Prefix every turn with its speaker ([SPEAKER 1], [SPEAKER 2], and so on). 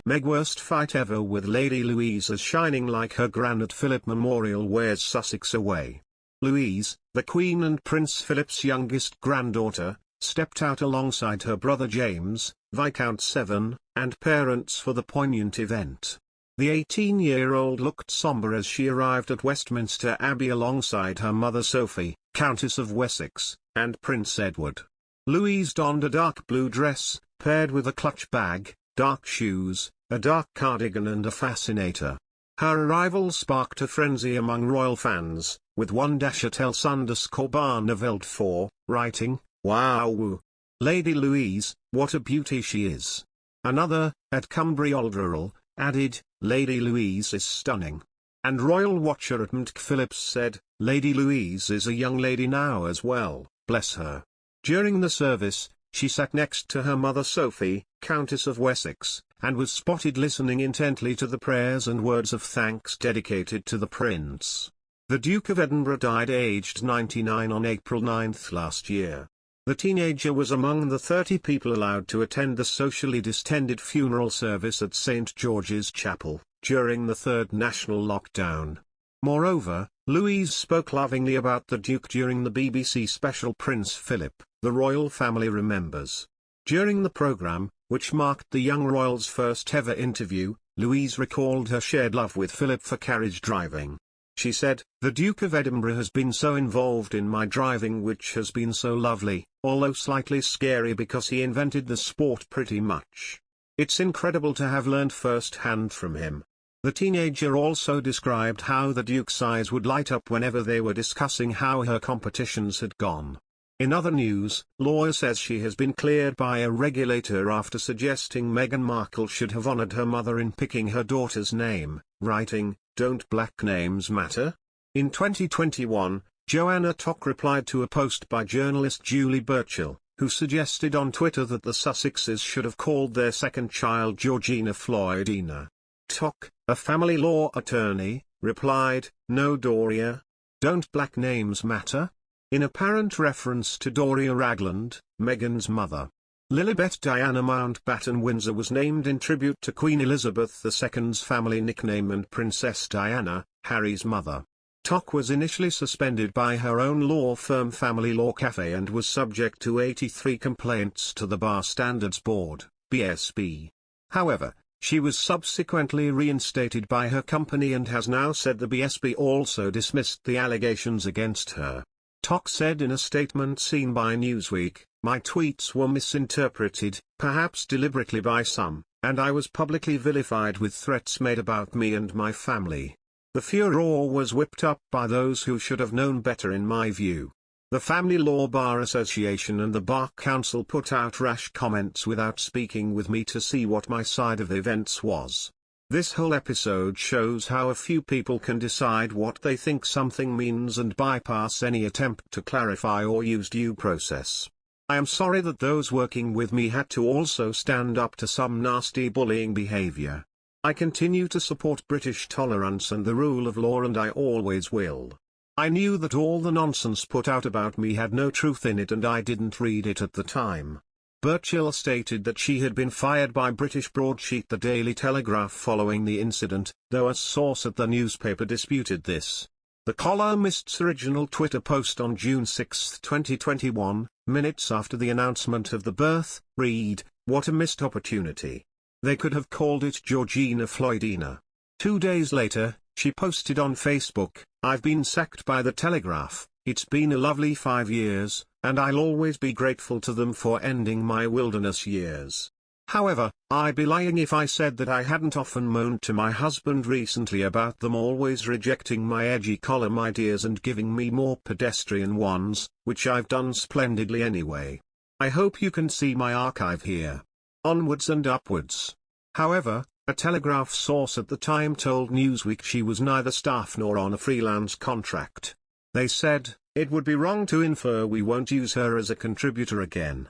[SPEAKER 1] Meg worst fight ever with Lady Louise as shining like her gran at Philip Memorial wears Sussex away. Louise, the Queen and Prince Philip's youngest granddaughter, stepped out alongside her brother James, Viscount Severn, and parents for the poignant event. The 18-year-old looked sombre as she arrived at Westminster Abbey alongside her mother Sophie, Countess of Wessex, and Prince Edward. Louise donned a dark blue dress, paired with a clutch bag, dark shoes, a dark cardigan and a fascinator. Her arrival sparked a frenzy among royal fans, with one @else_Barneveld4, writing, "Wowww Lady Louise, what a beauty she is." Another, @CumbriOlderal, added, "Lady Louise is stunning." And royal watcher @MtKphillips said, "Lady Louise is a young lady now as well, bless her." During the service, she sat next to her mother Sophie, Countess of Wessex, and was spotted listening intently to the prayers and words of thanks dedicated to the prince. The Duke of Edinburgh died aged 99 on April 9 last year. The teenager was among the 30 people allowed to attend the socially distended funeral service at St. George's Chapel, during the third national lockdown. Moreover, Louise spoke lovingly about the Duke during the BBC special Prince Philip, the royal family remembers. During the programme, which marked the young royal's first ever interview, Louise recalled her shared love with Philip for carriage driving. She said, "The Duke of Edinburgh has been so involved in my driving, which has been so lovely, although slightly scary because he invented the sport pretty much. It's incredible to have learned first-hand from him." The teenager also described how the Duke's eyes would light up whenever they were discussing how her competitions had gone. In other news, lawyer says she has been cleared by a regulator after suggesting Meghan Markle should have honoured her mother in picking her daughter's name, writing, "Don't black names matter?" In 2021, Joanna Tock replied to a post by journalist Julie Burchill, who suggested on Twitter that the Sussexes should have called their second child Georgina Floydina. Tock, a family law attorney, replied, "No Doria. Don't black names matter?" in apparent reference to Doria Ragland, Meghan's mother. Lilibet Diana Mountbatten Windsor was named in tribute to Queen Elizabeth II's family nickname and Princess Diana, Harry's mother. Tock was initially suspended by her own law firm Family Law Cafe and was subject to 83 complaints to the Bar Standards Board, BSB. However, she was subsequently reinstated by her company and has now said the BSB also dismissed the allegations against her. Tock said in a statement seen by Newsweek, "My tweets were misinterpreted, perhaps deliberately by some, and I was publicly vilified with threats made about me and my family. The furor was whipped up by those who should have known better in my view. The Family Law Bar Association and the Bar Council put out rash comments without speaking with me to see what my side of events was. This whole episode shows how a few people can decide what they think something means and bypass any attempt to clarify or use due process. I am sorry that those working with me had to also stand up to some nasty bullying behavior. I continue to support British tolerance and the rule of law, and I always will. I knew that all the nonsense put out about me had no truth in it, and I didn't read it at the time." Burchill stated that she had been fired by British broadsheet The Daily Telegraph following the incident, though a source at the newspaper disputed this. The columnist's original Twitter post on June 6, 2021, minutes after the announcement of the birth, read, "What a missed opportunity. They could have called it Georgina Floydina." 2 days later, she posted on Facebook, "I've been sacked by the Telegraph. It's been a lovely 5 years, and I'll always be grateful to them for ending my wilderness years. However, I'd be lying if I said that I hadn't often moaned to my husband recently about them always rejecting my edgy column ideas and giving me more pedestrian ones, which I've done splendidly anyway. I hope you can see my archive here. Onwards and upwards." However, a Telegraph source at the time told Newsweek she was neither staff nor on a freelance contract. They said, "It would be wrong to infer we won't use her as a contributor again."